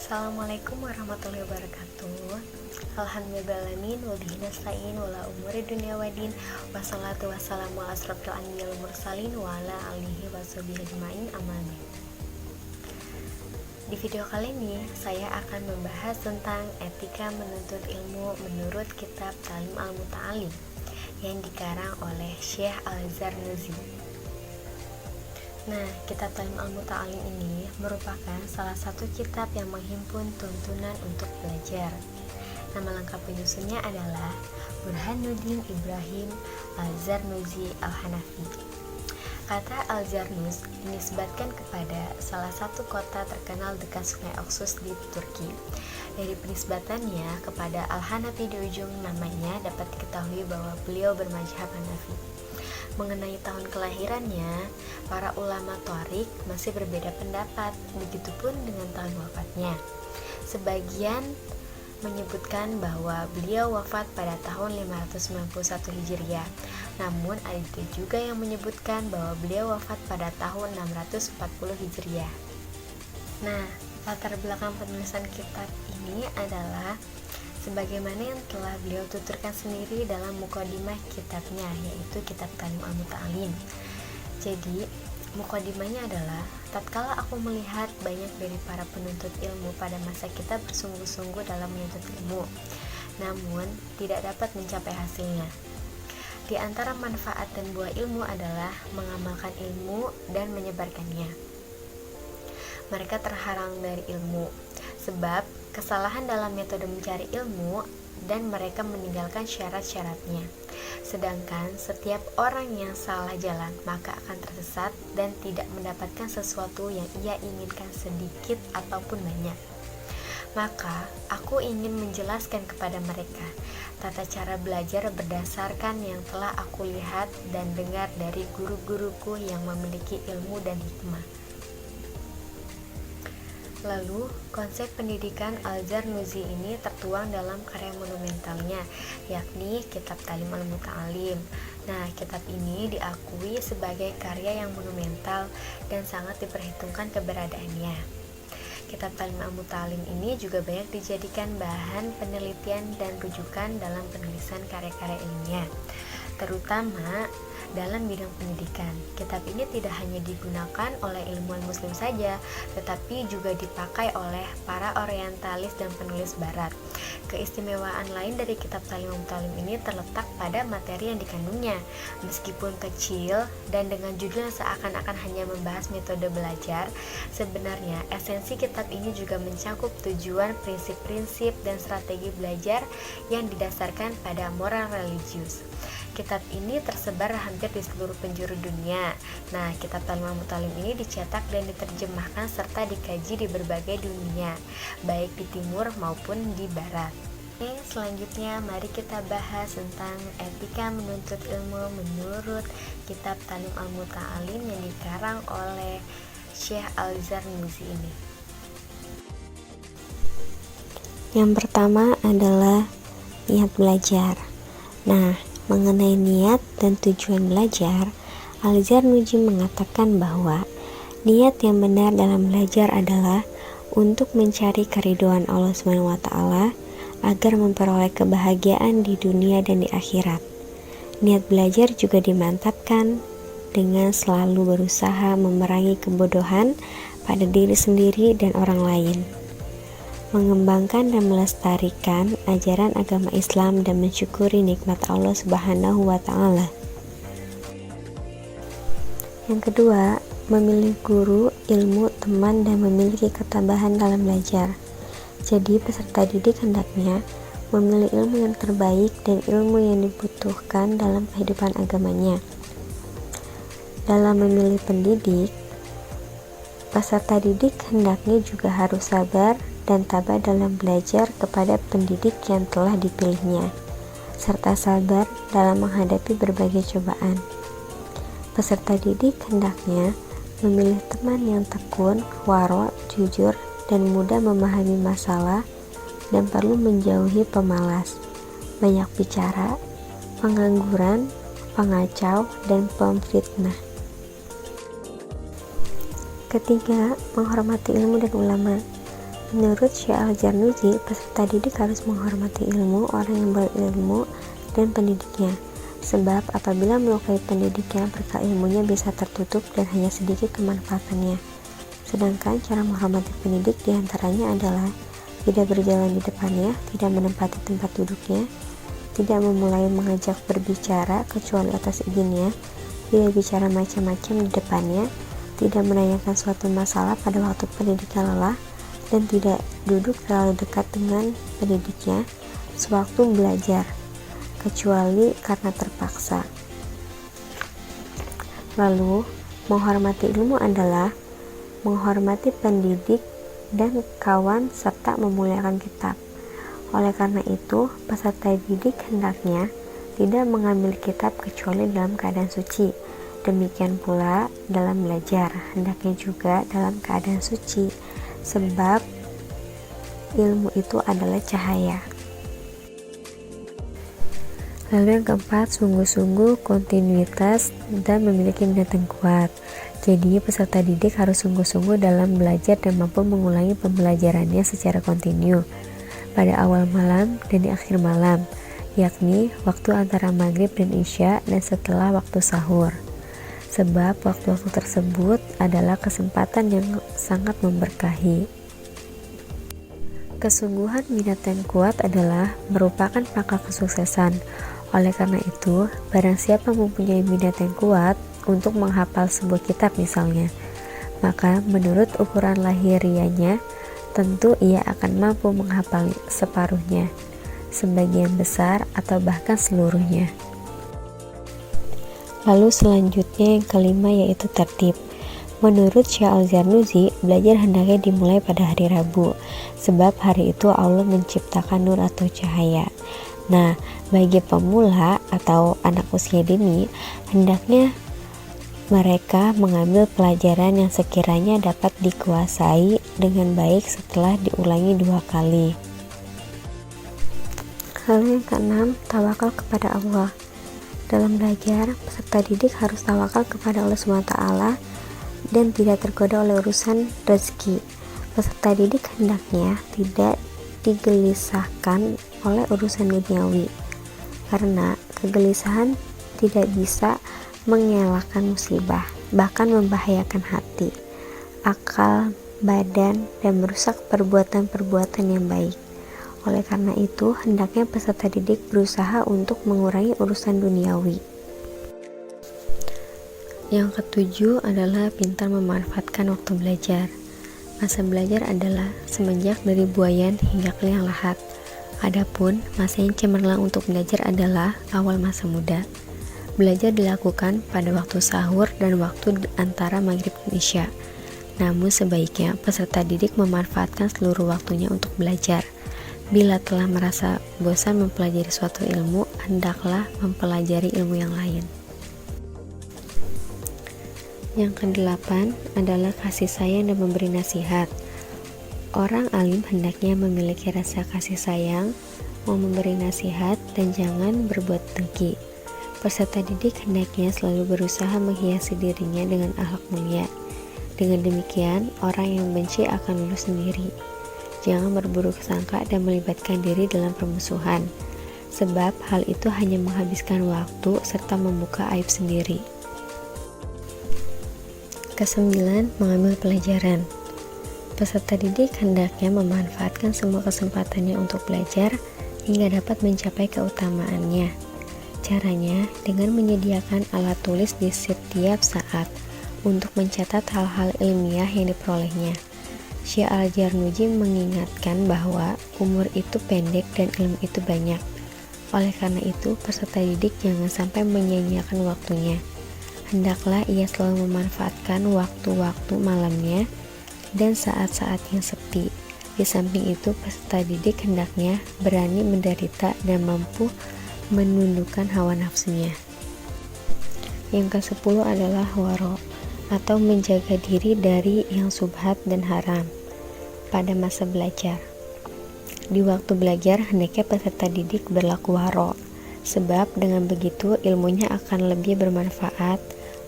Assalamualaikum warahmatullahi wabarakatuh. Alhamdulillahirrahmanirrahim. Wabihi nasta'in wala umuri dunya wadin. Wassalatu wassalamu ala asrofil anbiya wal mursalin wa ala alihi washabihi ajmain. Amin. Di video kali ini saya akan membahas tentang etika menuntut ilmu menurut kitab Ta'lim al-Muta'alim yang dikarang oleh Syekh Al-Zarnuzi. Nah, kitab Ta'lim al-Muta'alim ini merupakan salah satu kitab yang menghimpun tuntunan untuk belajar. Nama lengkap penyusunnya adalah Burhanuddin Ibrahim Al-Zarnuzi Al-Hanafi. Kata Al-Zarnuz dinisbatkan kepada salah satu kota terkenal dekat Sungai Oxus di Turki. Dari penisbatannya kepada Al-Hanafi di ujung namanya dapat diketahui bahwa beliau bermadzhab Hanafi. Mengenai tahun kelahirannya, para ulama Thariq masih berbeda pendapat, begitupun dengan tahun wafatnya. Sebagian menyebutkan bahwa beliau wafat pada tahun 591 Hijriah. Namun ada juga yang menyebutkan bahwa beliau wafat pada tahun 640 Hijriah. Nah, latar belakang penulisan kitab ini adalah sebagaimana yang telah beliau tuturkan sendiri dalam mukadimah kitabnya, yaitu kitab Ta'lim al-Muta'alim. Jadi, mukadimahnya adalah, tatkala aku melihat banyak dari para penuntut ilmu pada masa kita bersungguh-sungguh dalam menuntut ilmu, namun tidak dapat mencapai hasilnya. Di antara manfaat dan buah ilmu adalah mengamalkan ilmu dan menyebarkannya. Mereka terhalang dari ilmu, sebab kesalahan dalam metode mencari ilmu dan mereka meninggalkan syarat-syaratnya. Sedangkan setiap orang yang salah jalan maka akan tersesat dan tidak mendapatkan sesuatu yang ia inginkan sedikit ataupun banyak. Maka aku ingin menjelaskan kepada mereka tata cara belajar berdasarkan yang telah aku lihat dan dengar dari guru-guruku yang memiliki ilmu dan hikmah. Lalu, konsep pendidikan Al-Zarnuzi ini tertuang dalam karya monumentalnya, yakni Kitab Ta'lim al-Muta'alim. Nah, kitab ini diakui sebagai karya yang monumental dan sangat diperhitungkan keberadaannya. Kitab Ta'lim al-Muta'alim ini juga banyak dijadikan bahan penelitian dan rujukan dalam penulisan karya-karya ilmiah, terutama dalam bidang pendidikan. Kitab ini tidak hanya digunakan oleh ilmuwan muslim saja, tetapi juga dipakai oleh para orientalis dan penulis barat. Keistimewaan lain dari kitab Ta'lim al-Muta'alim ini terletak pada materi yang dikandungnya. Meskipun kecil dan dengan judul yang seakan-akan hanya membahas metode belajar, sebenarnya esensi kitab ini juga mencakup tujuan, prinsip-prinsip, dan strategi belajar yang didasarkan pada moral religius. Kitab ini tersebar hampir di seluruh penjuru dunia. Nah, kitab Ta'lim al-Muta'alim ini dicetak dan diterjemahkan serta dikaji di berbagai dunia, baik di timur maupun di barat. Oke, selanjutnya mari kita bahas tentang etika menuntut ilmu menurut kitab Ta'lim al-Muta'alim yang dikarang oleh Syekh Al-Zarnuzi ini. Yang pertama adalah niat belajar. Nah, mengenai niat dan tujuan belajar, Al-Zarnuzi mengatakan bahwa niat yang benar dalam belajar adalah untuk mencari keridhaan Allah SWT agar memperoleh kebahagiaan di dunia dan di akhirat. Niat belajar juga dimantapkan dengan selalu berusaha memerangi kebodohan pada diri sendiri dan orang lain, mengembangkan dan melestarikan ajaran agama Islam dan mensyukuri nikmat Allah Subhanahu wa Ta'ala. Yang kedua, memilih guru, ilmu, teman, dan memiliki ketabahan dalam belajar. Jadi, peserta didik hendaknya memilih ilmu yang terbaik dan ilmu yang dibutuhkan dalam kehidupan agamanya. Dalam memilih pendidik, peserta didik hendaknya juga harus sabar dan tabah dalam belajar kepada pendidik yang telah dipilihnya, serta sabar dalam menghadapi berbagai cobaan. Peserta didik hendaknya memilih teman yang tekun, waro, jujur, dan mudah memahami masalah, dan perlu menjauhi pemalas, banyak bicara, pengangguran, pengacau, dan pemfitnah. Ketiga, menghormati ilmu dan ulama. Menurut Syekh Al-Zarnuji, peserta didik harus menghormati ilmu, orang yang berilmu, dan pendidiknya. Sebab apabila melukai pendidiknya, berkah ilmunya bisa tertutup dan hanya sedikit kemanfaatannya. Sedangkan cara menghormati pendidik diantaranya adalah tidak berjalan di depannya, tidak menempati tempat duduknya, tidak memulai mengajak berbicara kecuali atas izinnya, tidak bicara macam-macam di depannya, tidak menanyakan suatu masalah pada waktu pendidiknya lelah, dan tidak duduk terlalu dekat dengan pendidiknya sewaktu belajar, kecuali karena terpaksa. Lalu, menghormati ilmu adalah menghormati pendidik dan kawan serta memuliakan kitab. Oleh karena itu, peserta didik hendaknya tidak mengambil kitab kecuali dalam keadaan suci. Demikian pula dalam belajar, hendaknya juga dalam keadaan suci, sebab ilmu itu adalah cahaya. Lalu yang keempat, sungguh-sungguh kontinuitas dan memiliki niat yang kuat. Jadi peserta didik harus sungguh-sungguh dalam belajar dan mampu mengulangi pembelajarannya secara kontinu pada awal malam dan di akhir malam, yakni waktu antara maghrib dan isya dan setelah waktu sahur. Sebab waktu-waktu tersebut adalah kesempatan yang sangat memberkahi. Kesungguhan minat yang kuat adalah merupakan pangkal kesuksesan. Oleh karena itu, barang siapa mempunyai minat yang kuat untuk menghafal sebuah kitab misalnya, maka menurut ukuran lahiriahnya, tentu ia akan mampu menghafal separuhnya, sebagian besar, atau bahkan seluruhnya. Lalu selanjutnya yang kelima yaitu tertib. Menurut Syekh Al-Zarnuji, belajar hendaknya dimulai pada hari Rabu, sebab hari itu Allah menciptakan nur atau cahaya. Nah, bagi pemula atau anak usia dini, hendaknya mereka mengambil pelajaran yang sekiranya dapat dikuasai dengan baik setelah diulangi 2 kali. Lalu yang keenam, tawakal kepada Allah. Dalam belajar, peserta didik harus tawakal kepada Allah SWT dan tidak tergoda oleh urusan rezeki. Peserta didik hendaknya tidak digelisahkan oleh urusan duniawi, karena kegelisahan tidak bisa mengelakkan musibah, bahkan membahayakan hati, akal, badan, dan merusak perbuatan-perbuatan yang baik. Oleh karena itu, hendaknya peserta didik berusaha untuk mengurangi urusan duniawi. Yang ketujuh adalah pintar memanfaatkan waktu belajar. Masa belajar adalah semenjak dari buayan hingga keliang lahat. Adapun masa yang cemerlang untuk belajar adalah awal masa muda. Belajar dilakukan pada waktu sahur dan waktu antara maghrib dan isya. Namun sebaiknya peserta didik memanfaatkan seluruh waktunya untuk belajar. Bila telah merasa bosan mempelajari suatu ilmu, hendaklah mempelajari ilmu yang lain. Yang kedelapan adalah kasih sayang dan memberi nasihat. Orang alim hendaknya memiliki rasa kasih sayang, mau memberi nasihat, dan jangan berbuat dengki. Peserta didik hendaknya selalu berusaha menghiasi dirinya dengan akhlak mulia. Dengan demikian, orang yang benci akan lulus sendiri. Jangan berburuk sangka dan melibatkan diri dalam permusuhan, sebab hal itu hanya menghabiskan waktu serta membuka aib sendiri. Kesembilan, mengambil pelajaran. Peserta didik hendaknya memanfaatkan semua kesempatannya untuk belajar hingga dapat mencapai keutamaannya. Caranya dengan menyediakan alat tulis di setiap saat untuk mencatat hal-hal ilmiah yang diperolehnya. Syekh Al-Zarnuji mengingatkan bahwa umur itu pendek dan ilmu itu banyak. Oleh karena itu, peserta didik jangan sampai menyia-nyiakan waktunya. Hendaklah ia selalu memanfaatkan waktu-waktu malamnya dan saat-saat yang sepi. Di samping itu, peserta didik hendaknya berani menderita dan mampu menundukkan hawa nafsunya. Yang ke-10 adalah waro, atau menjaga diri dari yang subhat dan haram pada masa belajar. Di waktu belajar, hendaknya peserta didik berlaku waro, sebab dengan begitu ilmunya akan lebih bermanfaat,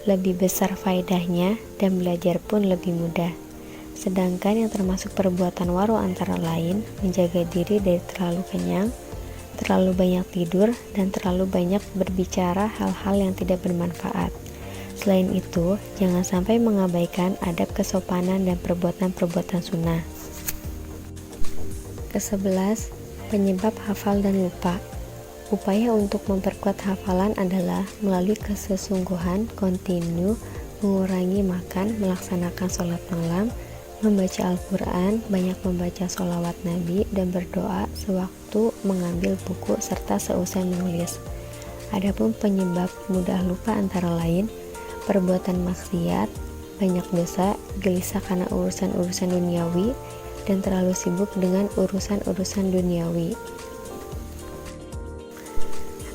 lebih besar faedahnya, dan belajar pun lebih mudah. Sedangkan yang termasuk perbuatan waro antara lain menjaga diri dari terlalu kenyang, terlalu banyak tidur, dan terlalu banyak berbicara hal-hal yang tidak bermanfaat. Selain itu, jangan sampai mengabaikan adab kesopanan dan perbuatan-perbuatan sunnah. Ke-11, penyebab hafal dan lupa. Upaya untuk memperkuat hafalan adalah melalui kesesungguhan, kontinu, mengurangi makan, melaksanakan sholat malam, membaca Al-Quran, banyak membaca sholawat Nabi, dan berdoa sewaktu mengambil buku serta seusai menulis. Adapun penyebab mudah lupa antara lain perbuatan maksiat, banyak dosa, gelisah karena urusan-urusan duniawi, dan terlalu sibuk dengan urusan-urusan duniawi.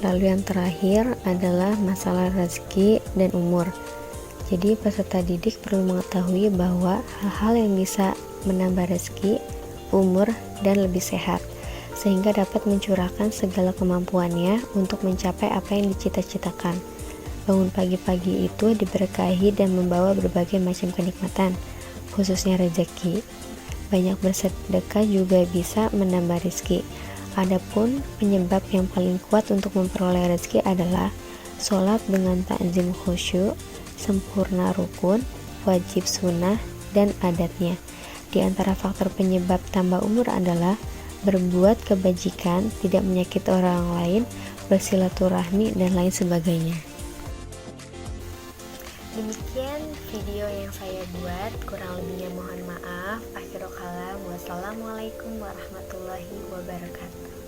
Lalu yang terakhir adalah masalah rezeki dan umur. Jadi peserta didik perlu mengetahui bahwa hal-hal yang bisa menambah rezeki, umur, dan lebih sehat, sehingga dapat mencurahkan segala kemampuannya untuk mencapai apa yang dicita-citakan. Bangun pagi-pagi itu diberkahi dan membawa berbagai macam kenikmatan, khususnya rezeki. Banyak bersedekah juga bisa menambah rezeki. Adapun penyebab yang paling kuat untuk memperoleh rezeki adalah sholat dengan ta'zim khusyuk, sempurna rukun, wajib sunnah, dan adatnya. Di antara faktor penyebab tambah umur adalah berbuat kebajikan, tidak menyakiti orang lain, bersilaturahmi, dan lain sebagainya. Demikian video yang saya buat, kurang lebihnya mohon maaf. Akhirul kalam, wassalamualaikum warahmatullahi wabarakatuh.